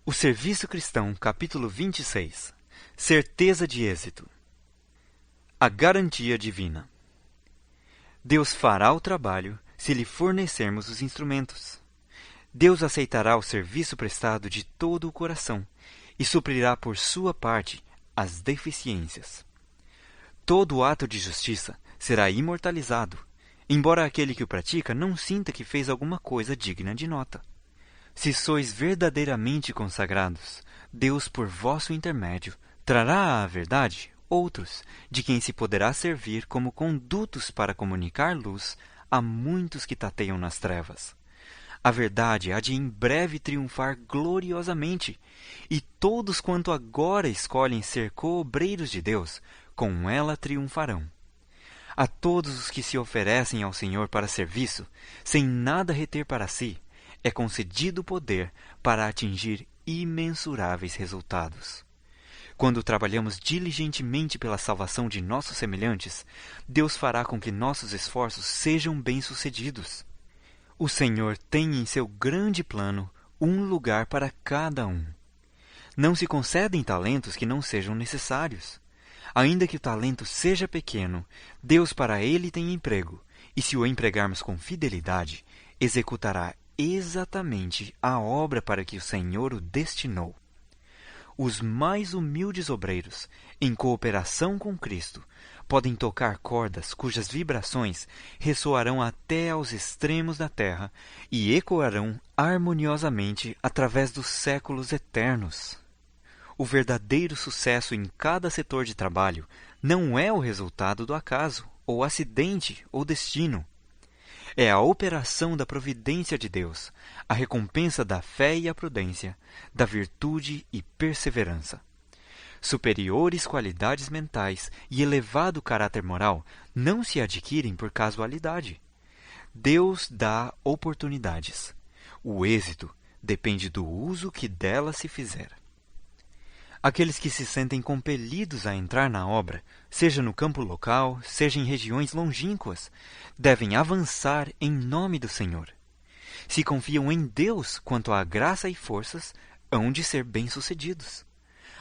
O Serviço Cristão, capítulo 26. Certeza de êxito. A garantia divina. Deus fará o trabalho se lhe fornecermos os instrumentos. Deus aceitará o serviço prestado de todo o coração e suprirá por sua parte as deficiências. Todo ato de justiça será imortalizado, embora aquele que o pratica não sinta que fez alguma coisa digna de nota. Se sois verdadeiramente consagrados, Deus, por vosso intermédio, trará à verdade outros, de quem se poderá servir como condutos para comunicar luz a muitos que tateiam nas trevas. A verdade há de em breve triunfar gloriosamente, e todos quanto agora escolhem ser coobreiros de Deus, com ela triunfarão. A todos os que se oferecem ao Senhor para serviço, sem nada reter para si, é concedido poder para atingir imensuráveis resultados. Quando trabalhamos diligentemente pela salvação de nossos semelhantes, Deus fará com que nossos esforços sejam bem-sucedidos. O Senhor tem em seu grande plano um lugar para cada um. Não se concedem talentos que não sejam necessários. Ainda que o talento seja pequeno, Deus para ele tem emprego, e se o empregarmos com fidelidade, executará exatamente a obra para que o Senhor o destinou. Os mais humildes obreiros, em cooperação com Cristo, podem tocar cordas cujas vibrações ressoarão até aos extremos da terra e ecoarão harmoniosamente através dos séculos eternos. O verdadeiro sucesso em cada setor de trabalho não é o resultado do acaso, ou acidente, ou destino. É a operação da providência de Deus, a recompensa da fé e a prudência, da virtude e perseverança. Superiores qualidades mentais e elevado caráter moral não se adquirem por casualidade. Deus dá oportunidades. O êxito depende do uso que delas se fizer. Aqueles que se sentem compelidos a entrar na obra, seja no campo local, seja em regiões longínquas, devem avançar em nome do Senhor. Se confiam em Deus quanto à graça e forças, hão de ser bem-sucedidos.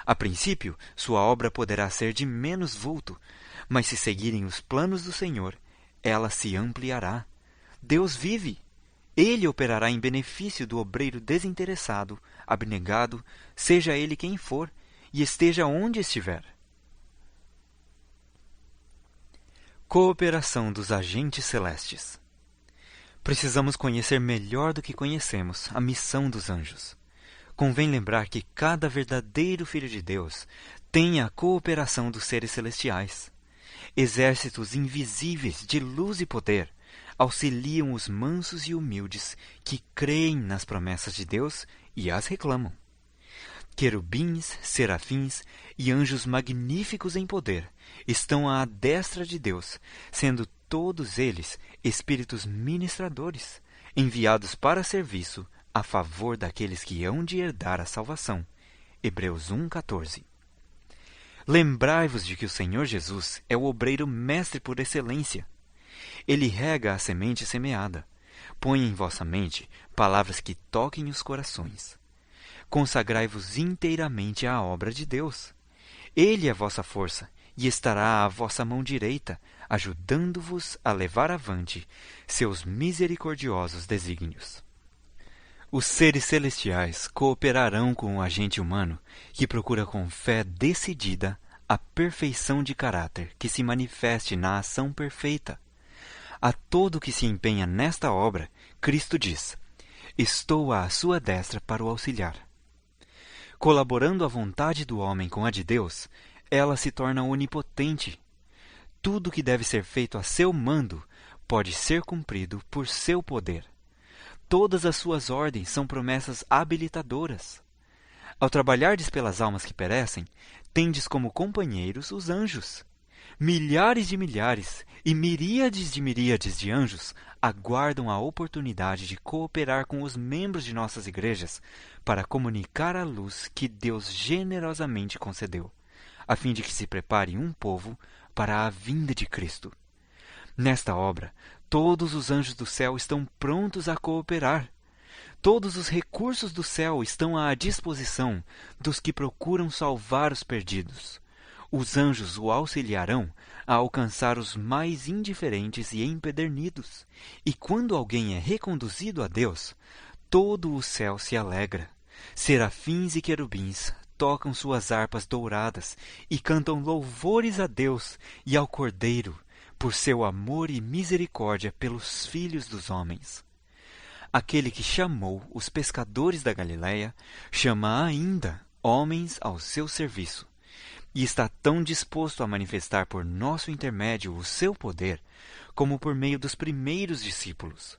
A princípio, sua obra poderá ser de menos vulto, mas se seguirem os planos do Senhor, ela se ampliará. Deus vive! Ele operará em benefício do obreiro desinteressado, abnegado, seja ele quem for, e esteja onde estiver. Cooperação dos agentes celestes. Precisamos conhecer melhor do que conhecemos a missão dos anjos. Convém lembrar que cada verdadeiro filho de Deus tem a cooperação dos seres celestiais. Exércitos invisíveis de luz e poder auxiliam os mansos e humildes que creem nas promessas de Deus e as reclamam. Querubins, serafins e anjos magníficos em poder estão à destra de Deus, sendo todos eles espíritos ministradores, enviados para serviço a favor daqueles que hão de herdar a salvação. Hebreus 1:14. Lembrai-vos de que o Senhor Jesus é o obreiro mestre por excelência. Ele rega a semente semeada. Põe em vossa mente palavras que toquem os corações. Consagrai-vos inteiramente à obra de Deus. Ele é vossa força e estará à vossa mão direita, ajudando-vos a levar avante seus misericordiosos desígnios. Os seres celestiais cooperarão com o agente humano que procura com fé decidida a perfeição de caráter que se manifeste na ação perfeita. A todo que se empenha nesta obra, Cristo diz: estou à sua destra para o auxiliar. Colaborando a vontade do homem com a de Deus, ela se torna onipotente. Tudo que deve ser feito a seu mando pode ser cumprido por seu poder. Todas as suas ordens são promessas habilitadoras. Ao trabalhardes pelas almas que perecem, tendes como companheiros os anjos. Milhares de milhares e miríades de anjos aguardam a oportunidade de cooperar com os membros de nossas igrejas para comunicar a luz que Deus generosamente concedeu, a fim de que se prepare um povo para a vinda de Cristo. Nesta obra, todos os anjos do céu estão prontos a cooperar. Todos os recursos do céu estão à disposição dos que procuram salvar os perdidos. Os anjos o auxiliarão a alcançar os mais indiferentes e empedernidos. E quando alguém é reconduzido a Deus, todo o céu se alegra. Serafins e querubins tocam suas harpas douradas e cantam louvores a Deus e ao Cordeiro, por seu amor e misericórdia pelos filhos dos homens. Aquele que chamou os pescadores da Galiléia chama ainda homens ao seu serviço, e está tão disposto a manifestar por nosso intermédio o seu poder, como por meio dos primeiros discípulos.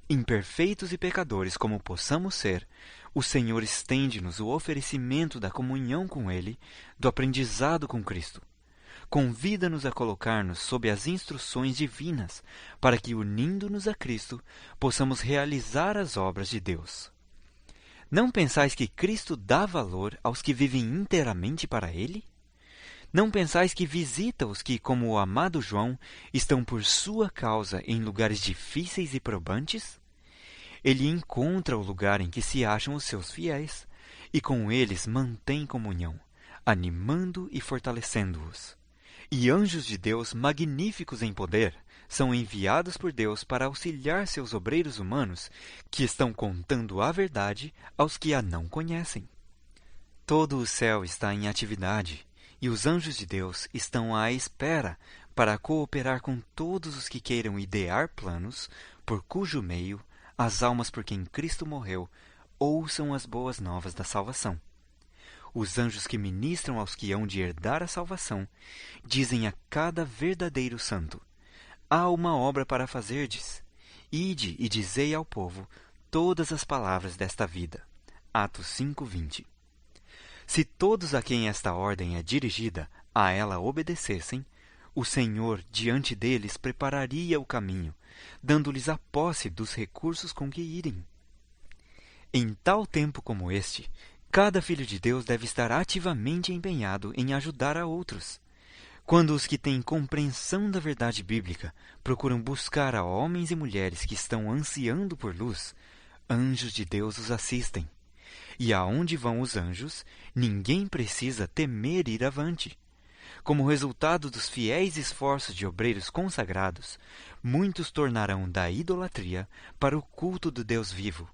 Imperfeitos e pecadores como possamos ser, o Senhor estende-nos o oferecimento da comunhão com Ele, do aprendizado com Cristo. Convida-nos a colocar-nos sob as instruções divinas, para que, unindo-nos a Cristo, possamos realizar as obras de Deus. Não pensais que Cristo dá valor aos que vivem inteiramente para Ele? Não pensais que visita os que, como o amado João, estão por sua causa em lugares difíceis e probantes? Ele encontra o lugar em que se acham os seus fiéis, e com eles mantém comunhão, animando e fortalecendo-os. E anjos de Deus, magníficos em poder, são enviados por Deus para auxiliar seus obreiros humanos que estão contando a verdade aos que a não conhecem. Todo o céu está em atividade, e os anjos de Deus estão à espera para cooperar com todos os que queiram idear planos por cujo meio as almas por quem Cristo morreu ouçam as boas novas da salvação. Os anjos que ministram aos que hão de herdar a salvação dizem a cada verdadeiro santo: há uma obra para fazerdes. Ide e dizei ao povo todas as palavras desta vida. Atos 5:20. Se todos a quem esta ordem é dirigida a ela obedecessem, o Senhor diante deles prepararia o caminho, dando-lhes a posse dos recursos com que irem. Em tal tempo como este, cada filho de Deus deve estar ativamente empenhado em ajudar a outros. Quando os que têm compreensão da verdade bíblica procuram buscar a homens e mulheres que estão ansiando por luz, anjos de Deus os assistem. E aonde vão os anjos, ninguém precisa temer ir avante. Como resultado dos fiéis esforços de obreiros consagrados, muitos tornarão da idolatria para o culto do Deus vivo.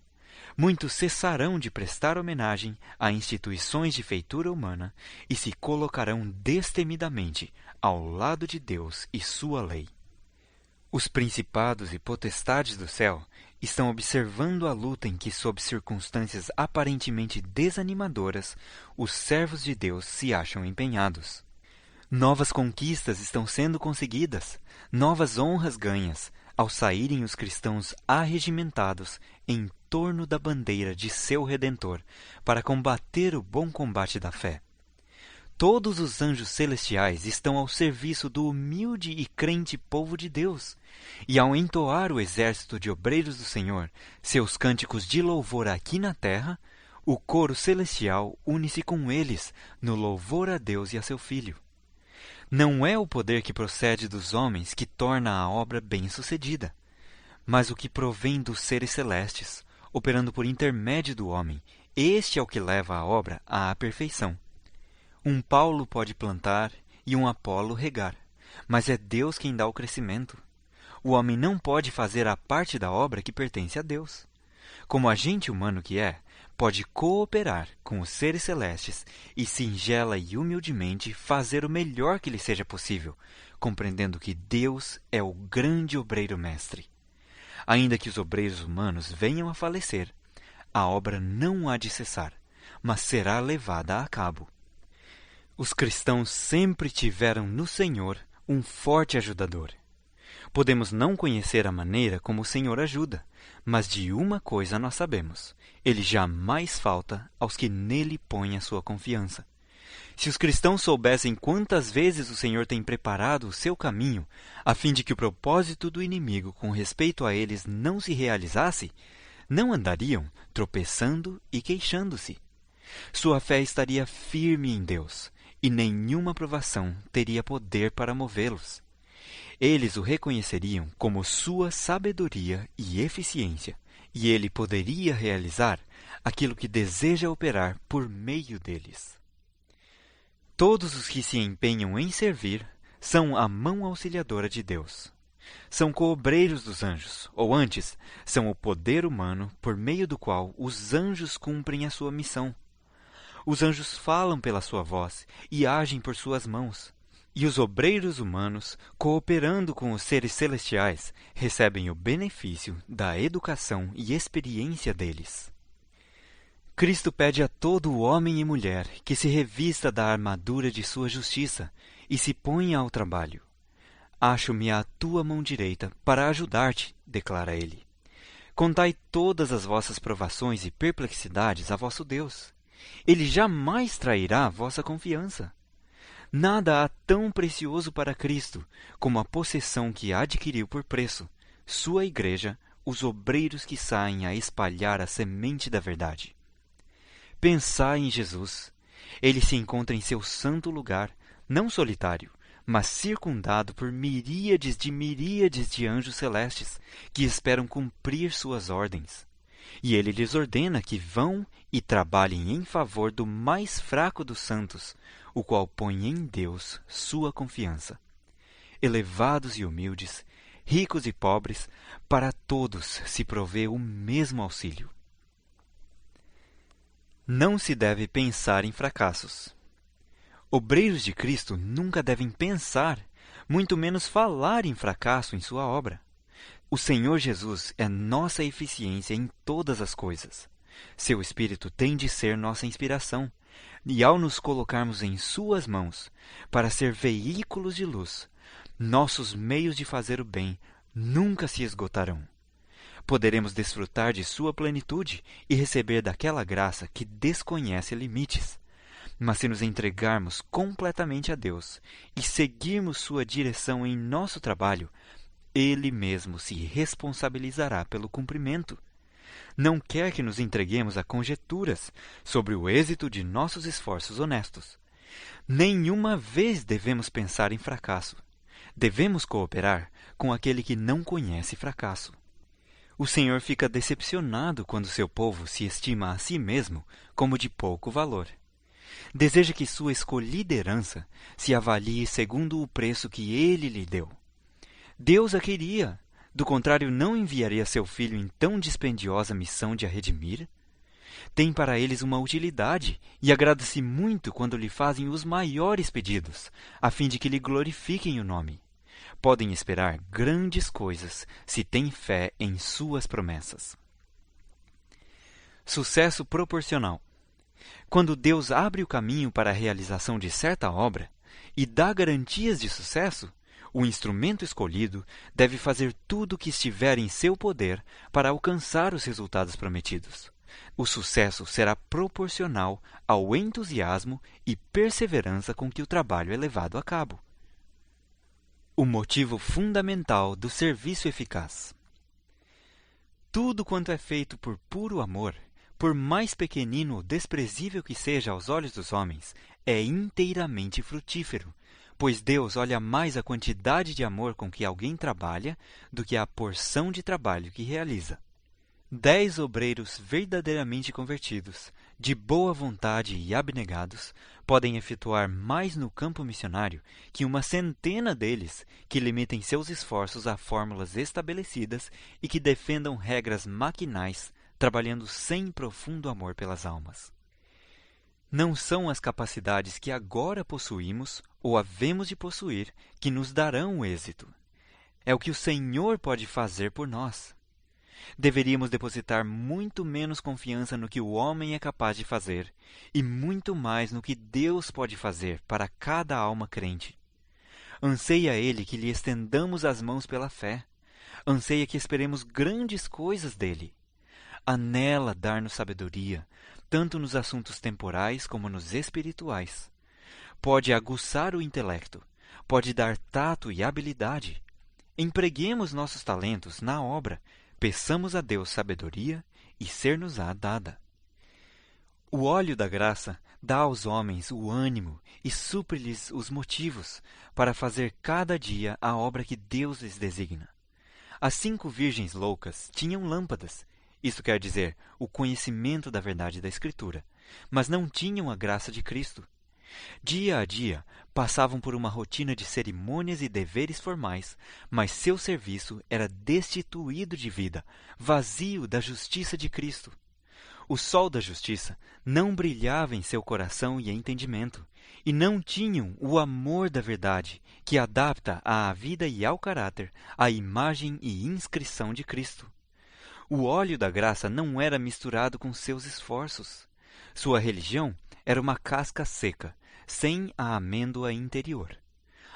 Muitos cessarão de prestar homenagem a instituições de feitura humana e se colocarão destemidamente ao lado de Deus e sua lei. Os principados e potestades do céu estão observando a luta em que, sob circunstâncias aparentemente desanimadoras, os servos de Deus se acham empenhados. Novas conquistas estão sendo conseguidas, novas honras ganhas, ao saírem os cristãos arregimentados em torno da bandeira de seu Redentor, para combater o bom combate da fé. Todos os anjos celestiais estão ao serviço do humilde e crente povo de Deus, e ao entoar o exército de obreiros do Senhor seus cânticos de louvor aqui na terra, o coro celestial une-se com eles no louvor a Deus e a seu Filho. Não é o poder que procede dos homens que torna a obra bem-sucedida, mas o que provém dos seres celestes, operando por intermédio do homem. Este é o que leva a obra à perfeição. Um Paulo pode plantar e um Apolo regar, mas é Deus quem dá o crescimento. O homem não pode fazer a parte da obra que pertence a Deus. Como agente humano que é, pode cooperar com os seres celestes e singela e humildemente fazer o melhor que lhe seja possível, compreendendo que Deus é o grande obreiro mestre. Ainda que os obreiros humanos venham a falecer, a obra não há de cessar, mas será levada a cabo. Os cristãos sempre tiveram no Senhor um forte ajudador. Podemos não conhecer a maneira como o Senhor ajuda, mas de uma coisa nós sabemos: Ele jamais falta aos que nele põem a sua confiança. Se os cristãos soubessem quantas vezes o Senhor tem preparado o seu caminho, a fim de que o propósito do inimigo com respeito a eles não se realizasse, não andariam tropeçando e queixando-se. Sua fé estaria firme em Deus, e nenhuma provação teria poder para movê-los. Eles o reconheceriam como sua sabedoria e eficiência, e ele poderia realizar aquilo que deseja operar por meio deles. Todos os que se empenham em servir são a mão auxiliadora de Deus. São coobreiros dos anjos, ou antes, são o poder humano por meio do qual os anjos cumprem a sua missão. Os anjos falam pela sua voz e agem por suas mãos. E os obreiros humanos, cooperando com os seres celestiais, recebem o benefício da educação e experiência deles. Cristo pede a todo homem e mulher que se revista da armadura de sua justiça e se ponha ao trabalho. Acho-me à tua mão direita para ajudar-te, declara ele. Contai todas as vossas provações e perplexidades a vosso Deus. Ele jamais trairá a vossa confiança. Nada há tão precioso para Cristo como a possessão que adquiriu por preço, sua igreja, os obreiros que saem a espalhar a semente da verdade. Pensai em Jesus. Ele se encontra em seu santo lugar, não solitário, mas circundado por miríades de anjos celestes que esperam cumprir suas ordens. E ele lhes ordena que vão e trabalhem em favor do mais fraco dos santos, o qual põe em Deus sua confiança. Elevados e humildes, ricos e pobres, para todos se provê o mesmo auxílio. Não se deve pensar em fracassos. Obreiros de Cristo nunca devem pensar, muito menos falar em fracasso em sua obra. O Senhor Jesus é nossa eficiência em todas as coisas. Seu Espírito tem de ser nossa inspiração, e ao nos colocarmos em suas mãos, para ser veículos de luz, nossos meios de fazer o bem nunca se esgotarão. Poderemos desfrutar de sua plenitude e receber daquela graça que desconhece limites. Mas se nos entregarmos completamente a Deus e seguirmos sua direção em nosso trabalho, Ele mesmo se responsabilizará pelo cumprimento. Não quer que nos entreguemos a conjecturas sobre o êxito de nossos esforços honestos. Nenhuma vez devemos pensar em fracasso. Devemos cooperar com aquele que não conhece fracasso. O Senhor fica decepcionado quando seu povo se estima a si mesmo como de pouco valor. Deseja que sua escolhida herança se avalie segundo o preço que Ele lhe deu. Deus a queria, do contrário não enviaria seu Filho em tão dispendiosa missão de a redimir. Tem para eles uma utilidade e agrada-se muito quando lhe fazem os maiores pedidos, a fim de que lhe glorifiquem o nome. Podem esperar grandes coisas se têm fé em suas promessas. Sucesso proporcional. Quando Deus abre o caminho para a realização de certa obra e dá garantias de sucesso, o instrumento escolhido deve fazer tudo o que estiver em seu poder para alcançar os resultados prometidos. O sucesso será proporcional ao entusiasmo e perseverança com que o trabalho é levado a cabo. O motivo fundamental do serviço eficaz. Tudo quanto é feito por puro amor, por mais pequenino ou desprezível que seja aos olhos dos homens, é inteiramente frutífero, pois Deus olha mais a quantidade de amor com que alguém trabalha do que a porção de trabalho que realiza. 10 obreiros verdadeiramente convertidos, de boa vontade e abnegados, podem efetuar mais no campo missionário que uma centena deles que limitem seus esforços a fórmulas estabelecidas e que defendam regras maquinais, trabalhando sem profundo amor pelas almas. Não são as capacidades que agora possuímos ou havemos de possuir que nos darão o êxito. É o que o Senhor pode fazer por nós. Deveríamos depositar muito menos confiança no que o homem é capaz de fazer e muito mais no que Deus pode fazer para cada alma crente. Anseia Ele que lhe estendamos as mãos pela fé. Anseia que esperemos grandes coisas dele. Anela dar-nos sabedoria, tanto nos assuntos temporais como nos espirituais. Pode aguçar o intelecto, pode dar tato e habilidade. Empreguemos nossos talentos na obra, peçamos a Deus sabedoria e ser-nos-á dada. O óleo da graça dá aos homens o ânimo e supre-lhes os motivos para fazer cada dia a obra que Deus lhes designa. As 5 virgens loucas tinham lâmpadas, isto quer dizer, o conhecimento da verdade da Escritura, mas não tinham a graça de Cristo. Dia a dia, passavam por uma rotina de cerimônias e deveres formais, mas seu serviço era destituído de vida, vazio da justiça de Cristo. O sol da justiça não brilhava em seu coração e entendimento, e não tinham o amor da verdade, que adapta à vida e ao caráter a imagem e inscrição de Cristo. O óleo da graça não era misturado com seus esforços. Sua religião era uma casca seca, sem a amêndoa interior.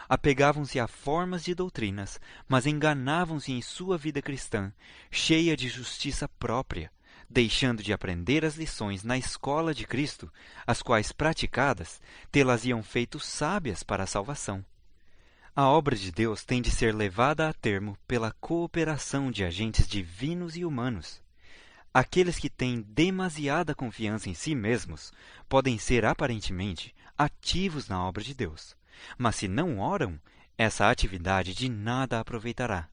Apegavam-se a formas de doutrinas, mas enganavam-se em sua vida cristã, cheia de justiça própria, deixando de aprender as lições na escola de Cristo, as quais praticadas, tê-las-iam feito sábias para a salvação. A obra de Deus tem de ser levada a termo pela cooperação de agentes divinos e humanos. Aqueles que têm demasiada confiança em si mesmos podem ser aparentemente ativos na obra de Deus, mas se não oram, essa atividade de nada aproveitará.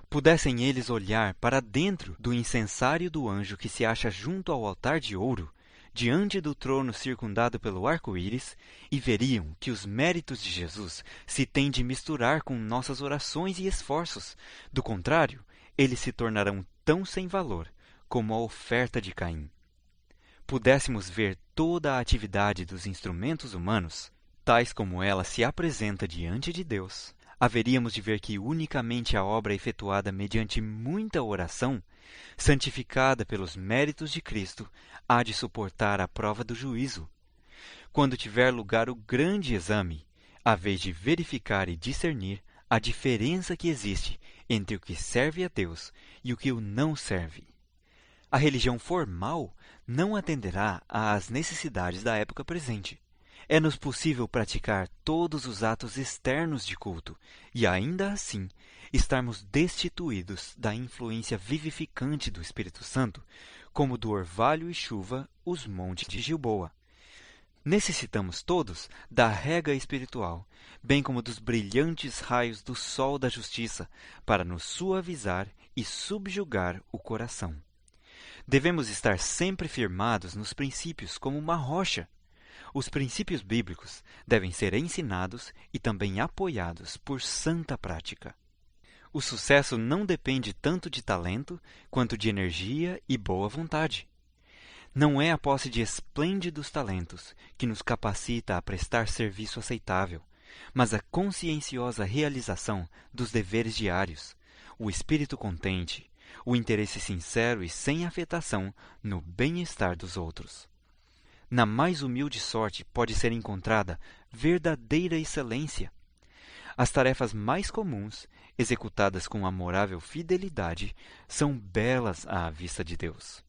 Pudessem eles olhar para dentro do incensário do anjo que se acha junto ao altar de ouro, diante do trono circundado pelo arco-íris, e veriam que os méritos de Jesus se têm de misturar com nossas orações e esforços. Do contrário, eles se tornarão tão sem valor como a oferta de Caim. Pudéssemos ver toda a atividade dos instrumentos humanos, tais como ela se apresenta diante de Deus, haveríamos de ver que unicamente a obra efetuada mediante muita oração, santificada pelos méritos de Cristo, há de suportar a prova do juízo. Quando tiver lugar o grande exame, a vez de verificar e discernir a diferença que existe entre o que serve a Deus e o que o não serve. A religião formal não atenderá às necessidades da época presente. É-nos possível praticar todos os atos externos de culto e, ainda assim, estarmos destituídos da influência vivificante do Espírito Santo, como do orvalho e chuva os montes de Gilboa. Necessitamos todos da rega espiritual, bem como dos brilhantes raios do sol da justiça, para nos suavizar e subjugar o coração. Devemos estar sempre firmados nos princípios como uma rocha. Os princípios bíblicos devem ser ensinados e também apoiados por santa prática. O sucesso não depende tanto de talento quanto de energia e boa vontade. Não é a posse de esplêndidos talentos que nos capacita a prestar serviço aceitável, mas a conscienciosa realização dos deveres diários, o espírito contente, o interesse sincero e sem afetação no bem-estar dos outros. Na mais humilde sorte pode ser encontrada verdadeira excelência. As tarefas mais comuns, executadas com amorável fidelidade, são belas à vista de Deus.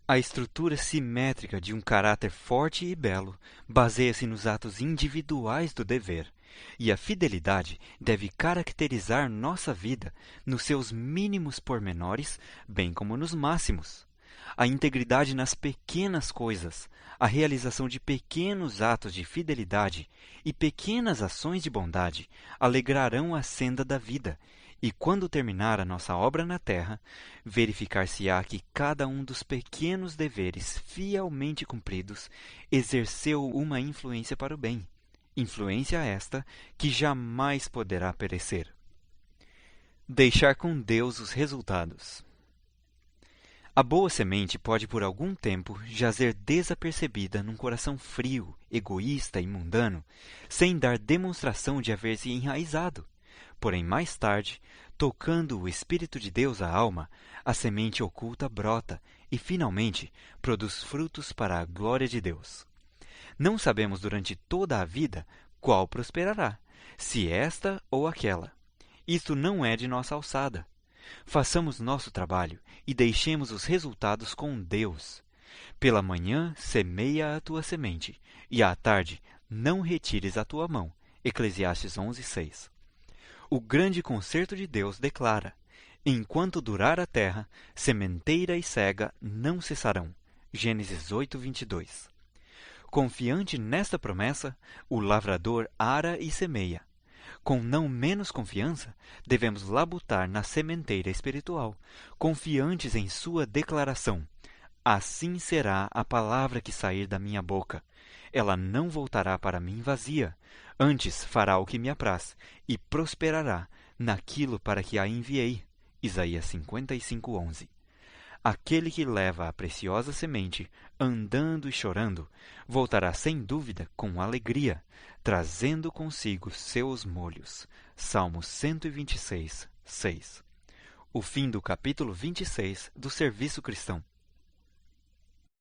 A estrutura simétrica de um caráter forte e belo baseia-se nos atos individuais do dever, e a fidelidade deve caracterizar nossa vida nos seus mínimos pormenores, bem como nos máximos. A integridade nas pequenas coisas, a realização de pequenos atos de fidelidade e pequenas ações de bondade alegrarão a senda da vida, e quando terminar a nossa obra na terra, verificar-se-á que cada um dos pequenos deveres fielmente cumpridos exerceu uma influência para o bem, influência esta que jamais poderá perecer. Deixar com Deus os resultados. A boa semente pode por algum tempo jazer desapercebida num coração frio, egoísta e mundano, sem dar demonstração de haver se enraizado. Porém, mais tarde, tocando o Espírito de Deus à alma, a semente oculta brota e, finalmente, produz frutos para a glória de Deus. Não sabemos durante toda a vida qual prosperará, se esta ou aquela. Isto não é de nossa alçada. Façamos nosso trabalho e deixemos os resultados com Deus. Pela manhã semeia a tua semente, e à tarde não retires a tua mão. Eclesiastes 11:6. O grande concerto de Deus declara: enquanto durar a terra, sementeira e cega não cessarão. Gênesis 8:22. Confiante nesta promessa, o lavrador ara e semeia. Com não menos confiança, devemos labutar na sementeira espiritual, confiantes em sua declaração: assim será a palavra que sair da minha boca. Ela não voltará para mim vazia, antes fará o que me apraz, e prosperará naquilo para que a enviei. Isaías 55:11. Aquele que leva a preciosa semente, andando e chorando, voltará sem dúvida com alegria, trazendo consigo seus molhos. Salmo 126, 6. O fim do capítulo 26 do Serviço Cristão.